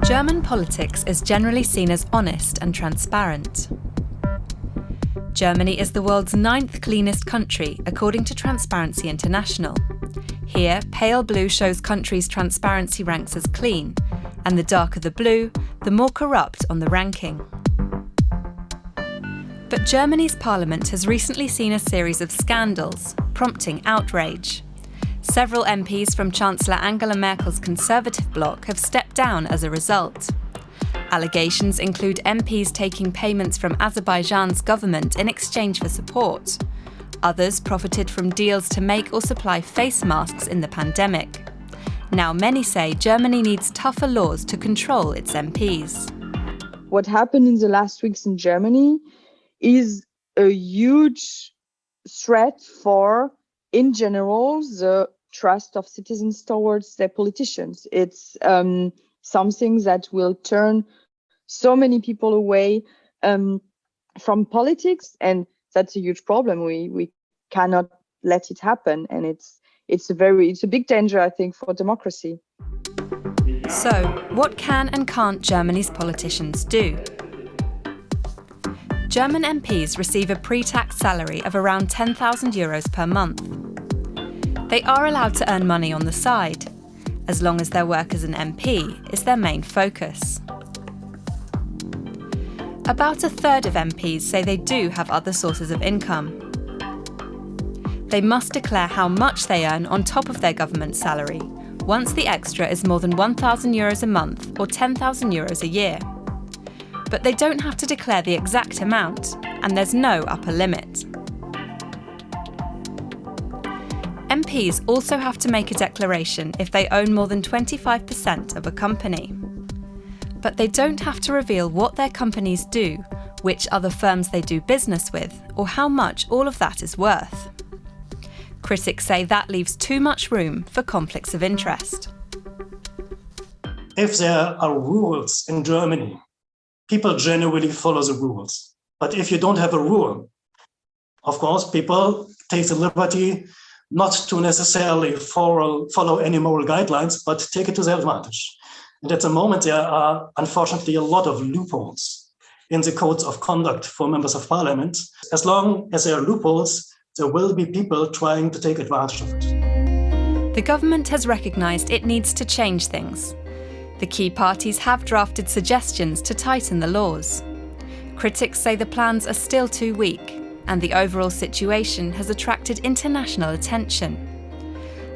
German politics is generally seen as honest and transparent. Germany is the world's 9th cleanest country, according to Transparency International. Here, pale blue shows countries' transparency ranks as clean, and the darker the blue, the more corrupt on the ranking. But Germany's parliament has recently seen a series of scandals, prompting outrage. Several MPs from Chancellor Angela Merkel's Conservative bloc have stepped down as a result. Allegations include MPs taking payments from Azerbaijan's government in exchange for support. Others profited from deals to make or supply face masks in the pandemic. Now many say Germany needs tougher laws to control its MPs. What happened in the last weeks in Germany is a huge threat for, in general, the trust of citizens towards their politicians. It's something that will turn so many people away from politics, and that's a huge problem. We cannot let it happen, and it's a big danger, I think, for democracy. So, what can and can't Germany's politicians do? German MPs receive a pre-tax salary of around €10,000 per month. They are allowed to earn money on the side, as long as their work as an MP is their main focus. About a third of MPs say they do have other sources of income. They must declare how much they earn on top of their government salary, once the extra is more than €1,000 a month or €10,000 a year. But they don't have to declare the exact amount, and there's no upper limit. MPs also have to make a declaration if they own more than 25% of a company. But they don't have to reveal what their companies do, which other firms they do business with, or how much all of that is worth. Critics say that leaves too much room for conflicts of interest. If there are rules in Germany, people generally follow the rules. But if you don't have a rule, of course, people take the liberty not to necessarily follow any moral guidelines, but take it to their advantage. And at the moment, there are unfortunately a lot of loopholes in the codes of conduct for members of parliament. As long as there are loopholes, there will be people trying to take advantage of it. The government has recognised it needs to change things. The key parties have drafted suggestions to tighten the laws. Critics say the plans are still too weak, and the overall situation has attracted international attention.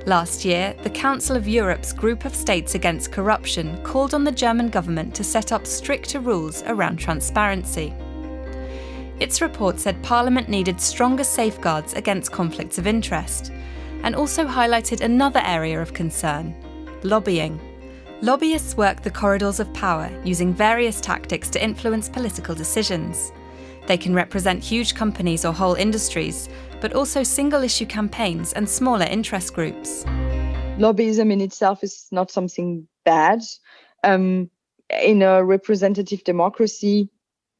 Last year, the Council of Europe's Group of States Against Corruption called on the German government to set up stricter rules around transparency. Its report said Parliament needed stronger safeguards against conflicts of interest, and also highlighted another area of concern: lobbying. Lobbyists work the corridors of power using various tactics to influence political decisions. They can represent huge companies or whole industries, but also single-issue campaigns and smaller interest groups. Lobbyism in itself is not something bad. In a representative democracy,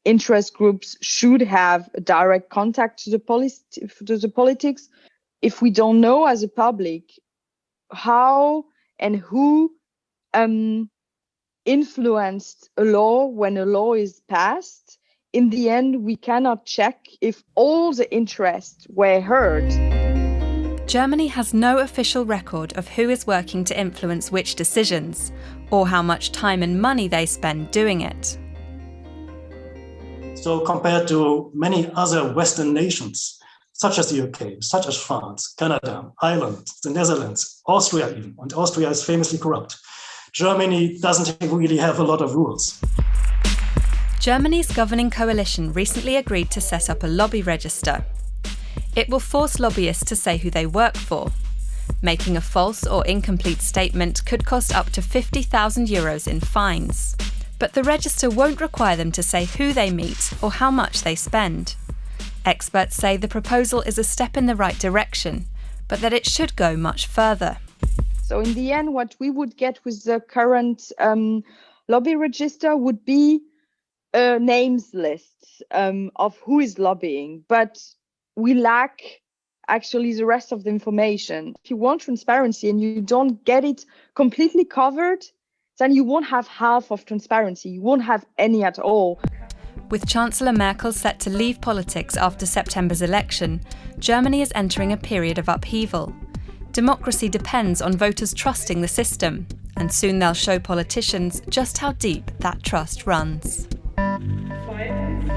interest groups should have a direct contact to the politics. If we don't know as a public how and who influenced a law when a law is passed, in the end, we cannot check if all the interests were heard. Germany has no official record of who is working to influence which decisions, or how much time and money they spend doing it. So compared to many other Western nations, such as the UK, such as France, Canada, Ireland, the Netherlands, Austria even, and Austria is famously corrupt, Germany doesn't really have a lot of rules. Germany's governing coalition recently agreed to set up a lobby register. It will force lobbyists to say who they work for. Making a false or incomplete statement could cost up to €50,000 in fines. But the register won't require them to say who they meet or how much they spend. Experts say the proposal is a step in the right direction, but that it should go much further. So in the end, what we would get with the current lobby register would be a names list of who is lobbying, but we lack actually the rest of the information. If you want transparency and you don't get it completely covered, then you won't have half of transparency. You won't have any at all. With Chancellor Merkel set to leave politics after September's election, Germany is entering a period of upheaval. Democracy depends on voters trusting the system, and soon they'll show politicians just how deep that trust runs. Zweitens,